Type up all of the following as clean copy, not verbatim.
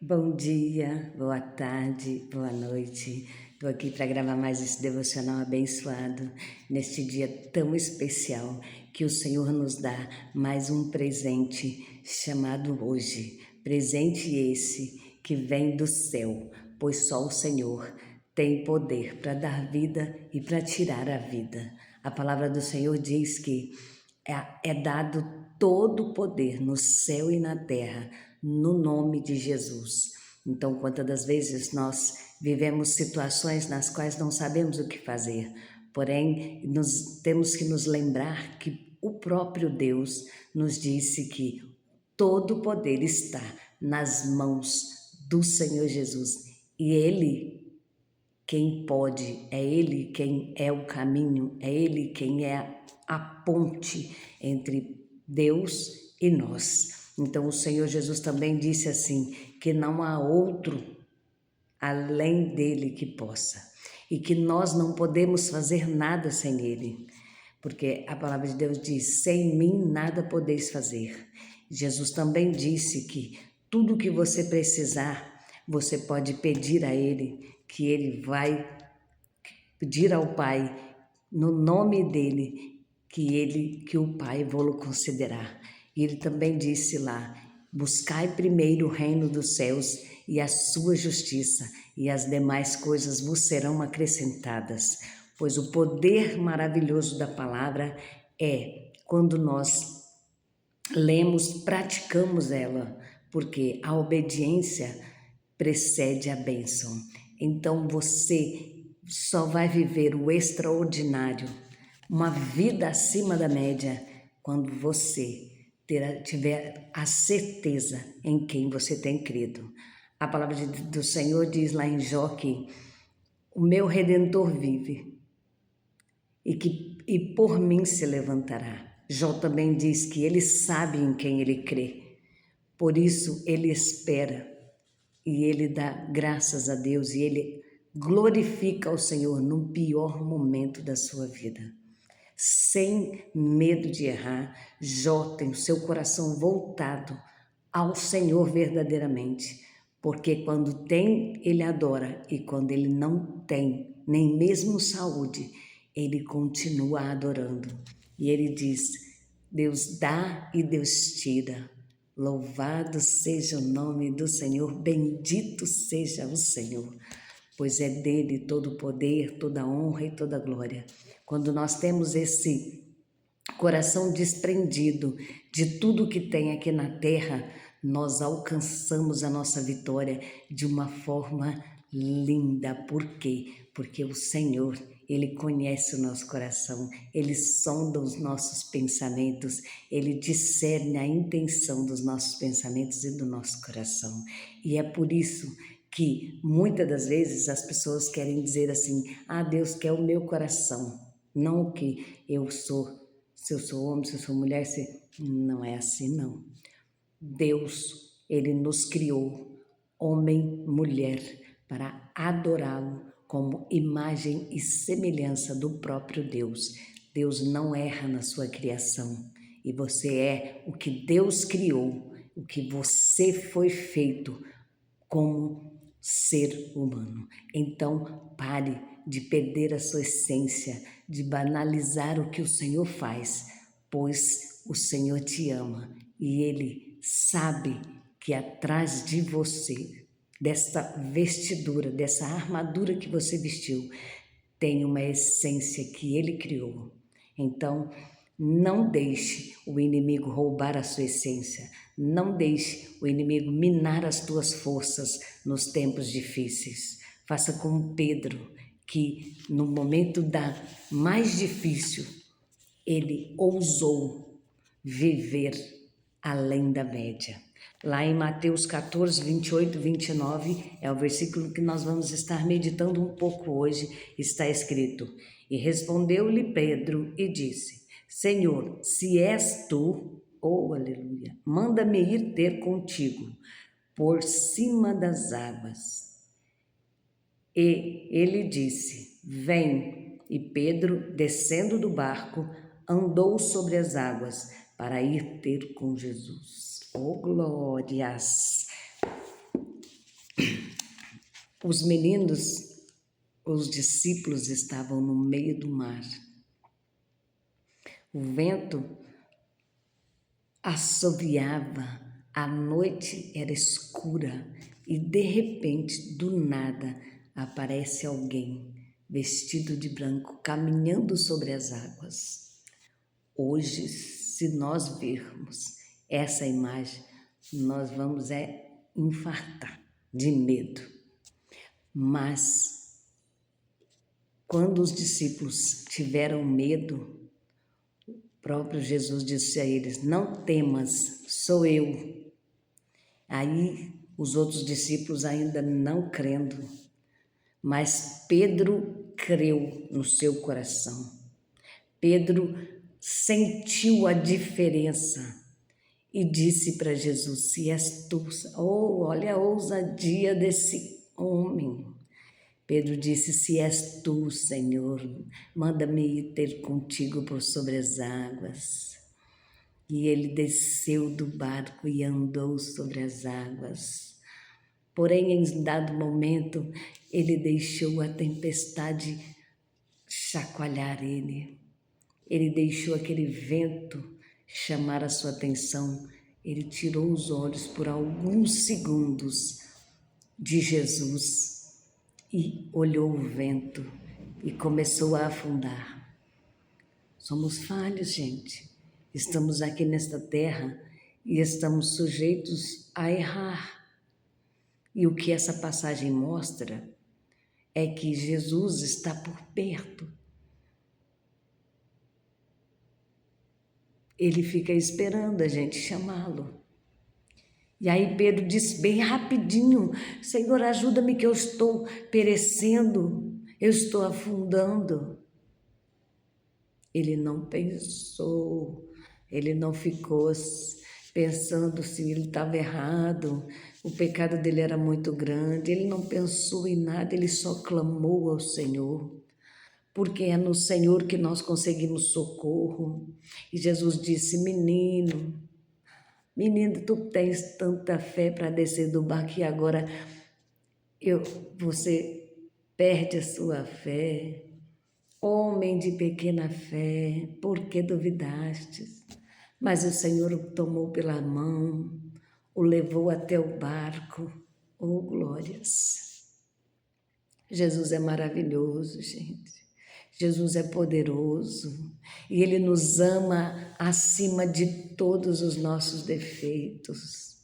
Bom dia, boa tarde, boa noite. Estou aqui para gravar mais esse devocional abençoado neste dia tão especial que o Senhor nos dá mais um presente chamado hoje. Presente esse que vem do céu, pois só o Senhor tem poder para dar vida e para tirar a vida. A palavra do Senhor diz que é dado todo o poder no céu e na terra, no nome de Jesus. Então, quantas das vezes nós vivemos situações nas quais não sabemos o que fazer, porém, temos que nos lembrar que o próprio Deus nos disse que todo o poder está nas mãos do Senhor Jesus e Ele quem pode, é Ele quem é o caminho, é Ele quem é a ponte entre Deus e nós. Então o Senhor Jesus também disse assim, que não há outro além dele que possa. E que nós não podemos fazer nada sem Ele. Porque a palavra de Deus diz, sem mim nada podeis fazer. Jesus também disse que tudo que você precisar, você pode pedir a Ele, que Ele vai pedir ao Pai, no nome dEle, que o Pai vou considerar. E Ele também disse lá, buscai primeiro o reino dos céus e a sua justiça, e as demais coisas vos serão acrescentadas. Pois o poder maravilhoso da palavra é quando nós lemos, praticamos ela, porque a obediência precede a bênção. Então você só vai viver o extraordinário, uma vida acima da média, quando você tiver a certeza em quem você tem crido. A palavra do Senhor diz lá em Jó que o meu Redentor vive e por mim se levantará. Jó também diz que ele sabe em quem ele crê, por isso ele espera e ele dá graças a Deus e ele glorifica ao Senhor no pior momento da sua vida. Sem medo de errar, Jó tem o seu coração voltado ao Senhor verdadeiramente, porque quando tem, ele adora, e quando ele não tem, nem mesmo saúde, ele continua adorando. E ele diz, Deus dá e Deus tira. Louvado seja o nome do Senhor, bendito seja o Senhor, pois é dele todo o poder, toda a honra e toda a glória. Quando nós temos esse coração desprendido de tudo que tem aqui na terra, nós alcançamos a nossa vitória de uma forma linda. Por quê? Porque o Senhor, Ele conhece o nosso coração, Ele sonda os nossos pensamentos, Ele discerne a intenção dos nossos pensamentos e do nosso coração. E é por isso que muitas das vezes as pessoas querem dizer assim, Deus quer o meu coração, não o que eu sou, se eu sou homem, se eu sou mulher, não é assim não. Deus, Ele nos criou, homem, mulher, para adorá-lo como imagem e semelhança do próprio Deus. Deus não erra na sua criação e você é o que Deus criou, o que você foi feito como ser humano. Então, pare de perder a sua essência, de banalizar o que o Senhor faz, pois o Senhor te ama e Ele sabe que atrás de você, desta vestidura, dessa armadura que você vestiu, tem uma essência que Ele criou. Então, não deixe o inimigo roubar a sua essência. Não deixe o inimigo minar as tuas forças nos tempos difíceis. Faça como Pedro, que no momento mais difícil, ele ousou viver além da média. Lá em Mateus 14, 28, 29, é o versículo que nós vamos estar meditando um pouco hoje, está escrito: E respondeu-lhe Pedro e disse, Senhor, se és tu, aleluia, manda-me ir ter contigo por cima das águas. E ele disse, vem. E Pedro, descendo do barco, andou sobre as águas para ir ter com Jesus. Oh, glórias! Os meninos, os discípulos estavam no meio do mar. O vento assoviava, a noite era escura e de repente, do nada, aparece alguém vestido de branco caminhando sobre as águas. Hoje, se nós vermos essa imagem, nós vamos infartar de medo. Mas quando os discípulos tiveram medo, o próprio Jesus disse a eles: não temas, sou eu. Aí os outros discípulos ainda não crendo, mas Pedro creu no seu coração. Pedro sentiu a diferença e disse para Jesus: se és tu, olha a ousadia desse homem. Pedro disse: se és tu, Senhor, manda-me ir ter contigo por sobre as águas. E ele desceu do barco e andou sobre as águas. Porém, em dado momento, ele deixou a tempestade chacoalhar ele. Ele deixou aquele vento chamar a sua atenção. Ele tirou os olhos por alguns segundos de Jesus e olhou o vento e começou a afundar. Somos falhos, gente. Estamos aqui nesta terra e estamos sujeitos a errar. E o que essa passagem mostra é que Jesus está por perto. Ele fica esperando a gente chamá-lo. E aí Pedro disse bem rapidinho: Senhor, ajuda-me que eu estou perecendo, eu estou afundando. Ele não pensou, ele não ficou pensando se ele estava errado, o pecado dele era muito grande, ele não pensou em nada, ele só clamou ao Senhor, porque é no Senhor que nós conseguimos socorro. E Jesus disse: menino, tu tens tanta fé para descer do barco e agora você perde a sua fé. Homem de pequena fé, por que duvidastes? Mas o Senhor o tomou pela mão, o levou até o barco. Oh, glórias! Jesus é maravilhoso, gente. Jesus é poderoso e Ele nos ama acima de todos os nossos defeitos.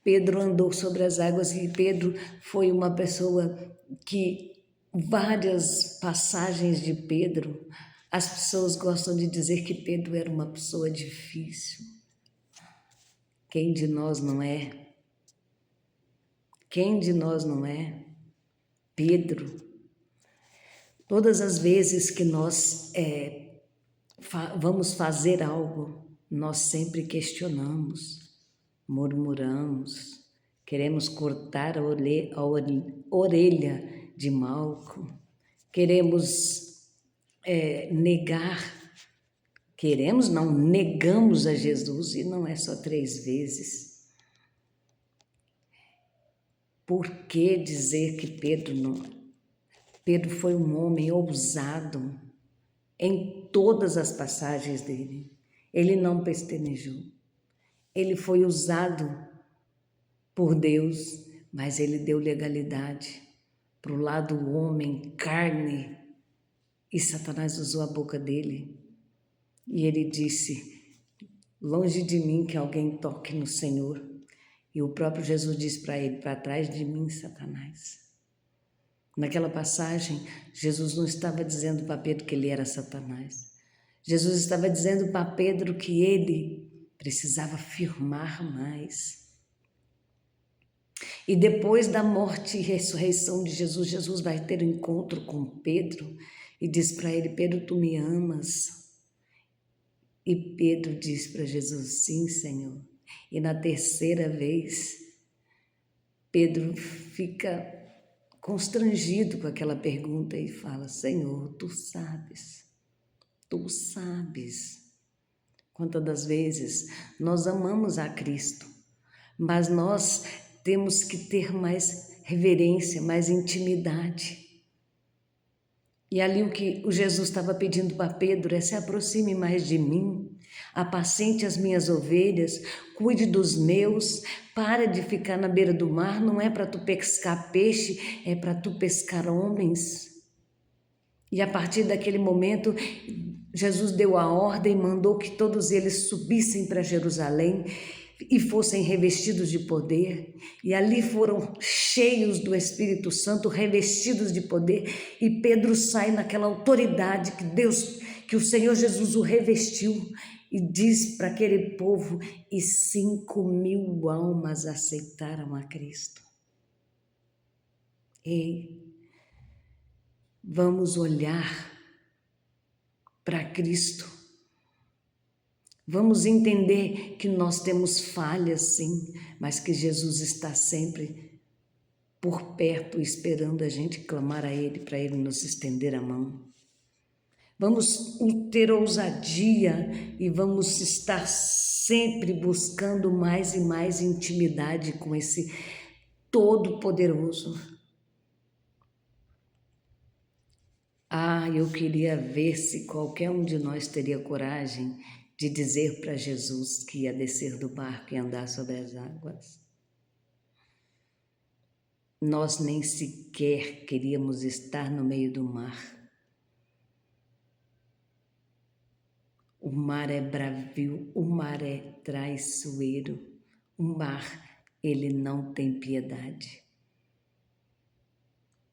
Pedro andou sobre as águas e Pedro foi uma pessoa que várias passagens de Pedro, as pessoas gostam de dizer que Pedro era uma pessoa difícil. Quem de nós não é? Quem de nós não é? Pedro. Todas as vezes que nós vamos fazer algo, nós sempre questionamos, murmuramos, queremos cortar a orelha de Malco, queremos negamos a Jesus, e não é só 3 vezes. Por que dizer que Pedro não? Pedro foi um homem ousado em todas as passagens dele. Ele não pestanejou. Ele foi usado por Deus, mas ele deu legalidade para o lado homem, carne, e Satanás usou a boca dele. E ele disse: longe de mim que alguém toque no Senhor. E o próprio Jesus disse para ele: para trás de mim, Satanás. Naquela passagem, Jesus não estava dizendo para Pedro que ele era Satanás. Jesus estava dizendo para Pedro que ele precisava firmar mais. E depois da morte e ressurreição de Jesus, Jesus vai ter um encontro com Pedro e diz para ele: Pedro, tu me amas? E Pedro diz para Jesus: sim, Senhor. E na terceira vez, Pedro fica constrangido com aquela pergunta e fala: Senhor, tu sabes. Quantas das vezes nós amamos a Cristo, mas nós temos que ter mais reverência, mais intimidade. E ali o que o Jesus estava pedindo para Pedro é: se aproxime mais de mim, apacente as minhas ovelhas, cuide dos meus, para de ficar na beira do mar, não é para tu pescar peixe, é para tu pescar homens. E a partir daquele momento, Jesus deu a ordem, mandou que todos eles subissem para Jerusalém e fossem revestidos de poder, e ali foram cheios do Espírito Santo, revestidos de poder, e Pedro sai naquela autoridade que o Senhor Jesus o revestiu, e diz para aquele povo, e 5.000 almas aceitaram a Cristo. Ei, vamos olhar para Cristo. Vamos entender que nós temos falhas, sim, mas que Jesus está sempre por perto, esperando a gente clamar a Ele, para Ele nos estender a mão. Vamos ter ousadia e vamos estar sempre buscando mais e mais intimidade com esse Todo-Poderoso. Eu queria ver se qualquer um de nós teria coragem de dizer para Jesus que ia descer do barco e andar sobre as águas. Nós nem sequer queríamos estar no meio do mar. O mar é bravio, o mar é traiçoeiro, o mar, ele não tem piedade.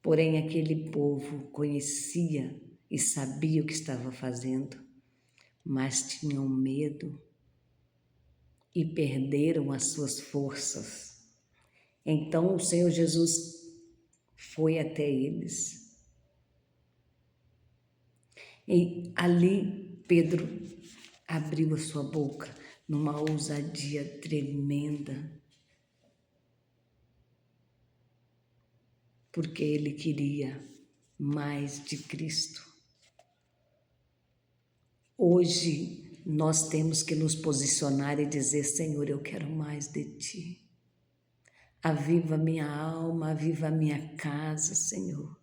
Porém, aquele povo conhecia e sabia o que estava fazendo, mas tinham medo e perderam as suas forças. Então o Senhor Jesus foi até eles. E ali Pedro abriu a sua boca numa ousadia tremenda, porque ele queria mais de Cristo. Hoje nós temos que nos posicionar e dizer: Senhor, eu quero mais de Ti. Aviva minha alma, aviva minha casa, Senhor.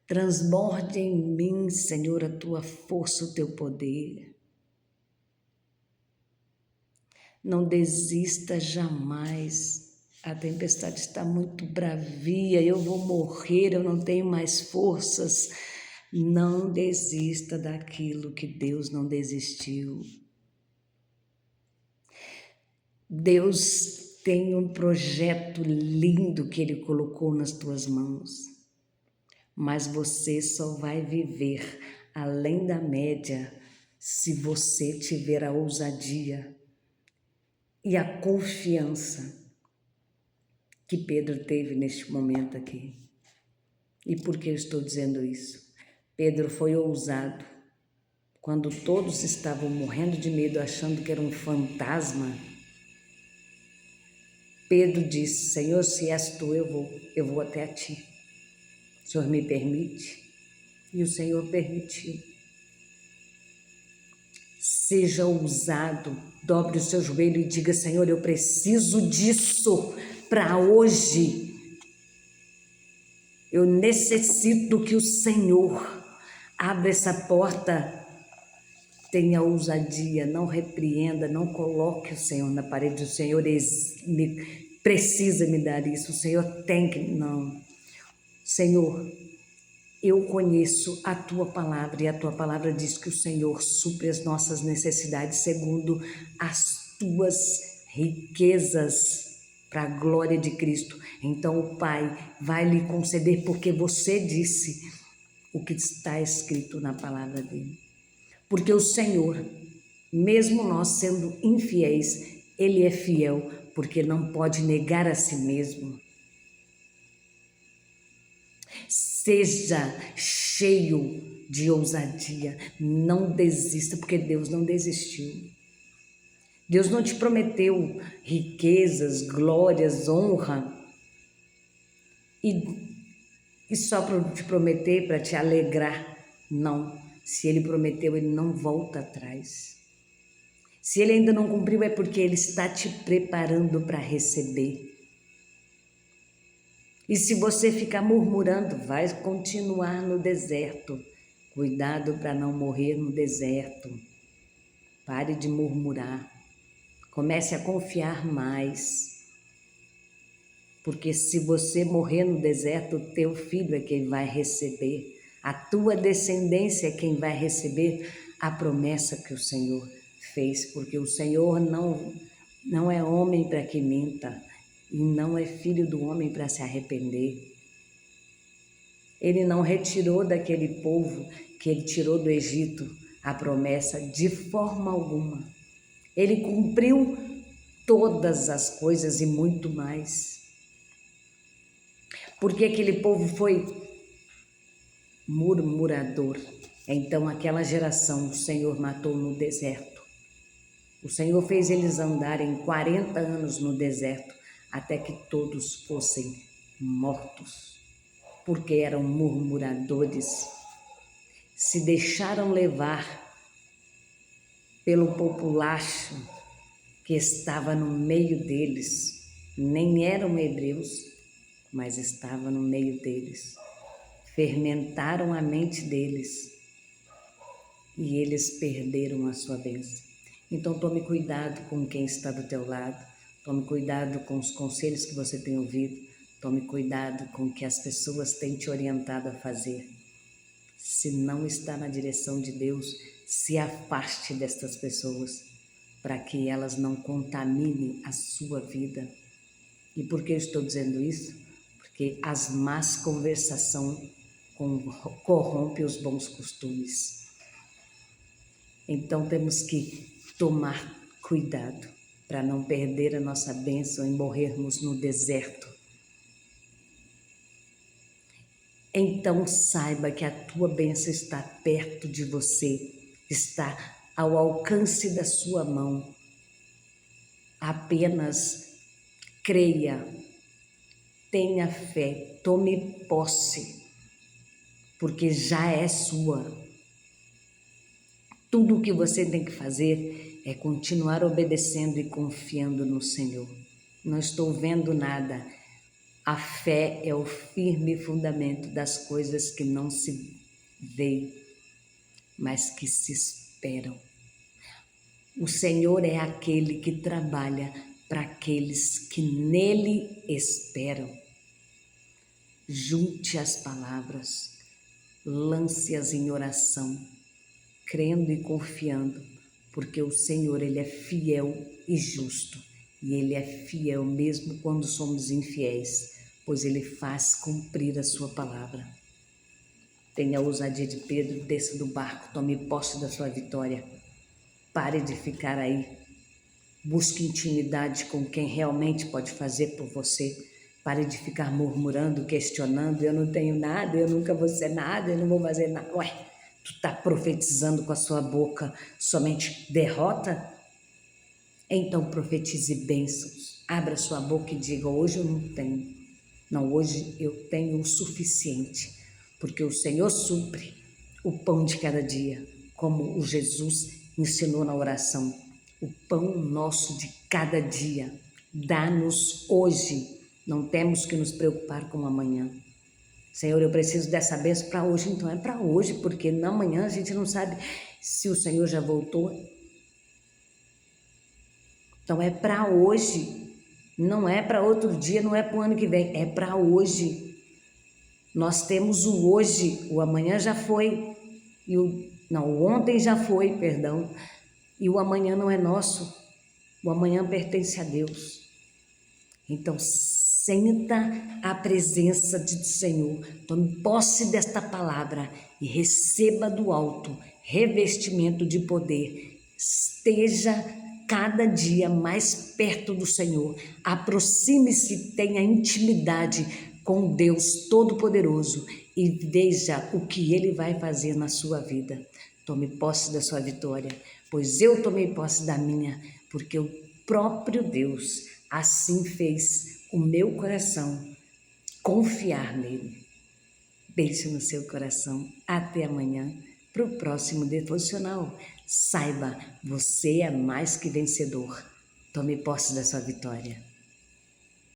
Transborde em mim, Senhor, a Tua força, o Teu poder. Não desista jamais. A tempestade está muito bravia, eu vou morrer, eu não tenho mais forças. Não desista daquilo que Deus não desistiu. Deus tem um projeto lindo que Ele colocou nas tuas mãos, mas você só vai viver além da média se você tiver a ousadia e a confiança que Pedro teve neste momento aqui. E por que eu estou dizendo isso? Pedro foi ousado. Quando todos estavam morrendo de medo, achando que era um fantasma, Pedro disse: Senhor, se és tu, eu vou até a ti. O Senhor me permite? E o Senhor permitiu. Seja ousado, dobre o seu joelho e diga: Senhor, eu preciso disso para hoje. Eu necessito que o Senhor abra essa porta. Tenha ousadia, não repreenda, não coloque o Senhor na parede. O Senhor precisa me dar isso, o Senhor tem que... Não. Senhor, eu conheço a Tua palavra e a Tua palavra diz que o Senhor supre as nossas necessidades segundo as Tuas riquezas para a glória de Cristo. Então o Pai vai lhe conceder porque você disse o que está escrito na palavra dele. Porque o Senhor, mesmo nós sendo infiéis, Ele é fiel, porque não pode negar a si mesmo. Seja cheio de ousadia, não desista, porque Deus não desistiu. Deus não te prometeu riquezas, glórias, honra, e só para te prometer, para te alegrar. Não. Se Ele prometeu, Ele não volta atrás. Se Ele ainda não cumpriu, é porque Ele está te preparando para receber. E se você ficar murmurando, vai continuar no deserto. Cuidado para não morrer no deserto. Pare de murmurar. Comece a confiar mais. Porque se você morrer no deserto, o teu filho é quem vai receber. A tua descendência é quem vai receber a promessa que o Senhor fez. Porque o Senhor não é homem para que minta. E não é filho do homem para se arrepender. Ele não retirou daquele povo que ele tirou do Egito a promessa de forma alguma. Ele cumpriu todas as coisas e muito mais. Porque aquele povo foi murmurador. Então aquela geração o Senhor matou no deserto. O Senhor fez eles andarem 40 anos no deserto até que todos fossem mortos. Porque eram murmuradores. Se deixaram levar pelo populacho que estava no meio deles. Nem eram hebreus, mas estava no meio deles. Fermentaram a mente deles e eles perderam a sua bênção. Então tome cuidado com quem está do teu lado, tome cuidado com os conselhos que você tem ouvido, tome cuidado com o que as pessoas têm te orientado a fazer. Se não está na direção de Deus, se afaste destas pessoas, para que elas não contaminem a sua vida. E por que eu estou dizendo isso? Porque as más conversações corrompem os bons costumes. Então temos que tomar cuidado para não perder a nossa bênção e morrermos no deserto. Então saiba que a tua bênção está perto de você, está ao alcance da sua mão. Apenas creia, tenha fé, tome posse, porque já é sua. Tudo o que você tem que fazer é continuar obedecendo e confiando no Senhor. Não estou vendo nada. A fé é o firme fundamento das coisas que não se veem, mas que se esperam. O Senhor é aquele que trabalha para aqueles que nele esperam. Junte as palavras, lance-as em oração, crendo e confiando, porque o Senhor, Ele é fiel e justo, e Ele é fiel mesmo quando somos infiéis, pois Ele faz cumprir a sua palavra. Tenha a ousadia de Pedro, desça do barco, tome posse da sua vitória. Pare de ficar aí. Busque intimidade com quem realmente pode fazer por você. Pare de ficar murmurando, questionando. Eu não tenho nada, eu nunca vou ser nada, eu não vou fazer nada. Ué, tu está profetizando com a sua boca somente derrota? Então profetize bênçãos. Abra sua boca e diga, hoje eu não tenho. Não, hoje eu tenho o suficiente. Porque o Senhor supre o pão de cada dia, como o Jesus ensinou na oração. O pão nosso de cada dia, dá-nos hoje. Não temos que nos preocupar com amanhã. Senhor, eu preciso dessa bênção para hoje, então é para hoje, porque na manhã a gente não sabe se o Senhor já voltou. Então é para hoje, não é para outro dia, não é para o ano que vem, é para hoje. Nós temos o hoje, o amanhã já foi, o ontem já foi, perdão, e o amanhã não é nosso, o amanhã pertence a Deus. Então, senta a presença do Senhor, tome posse desta palavra e receba do alto revestimento de poder. Esteja cada dia mais perto do Senhor, aproxime-se, tenha intimidade com Deus Todo-Poderoso e veja o que Ele vai fazer na sua vida. Tome posse da sua vitória, pois eu tomei posse da minha, porque o próprio Deus assim fez o meu coração confiar nele. Beijo no seu coração. Até amanhã para o próximo devocional. Saiba, você é mais que vencedor. Tome posse da sua vitória.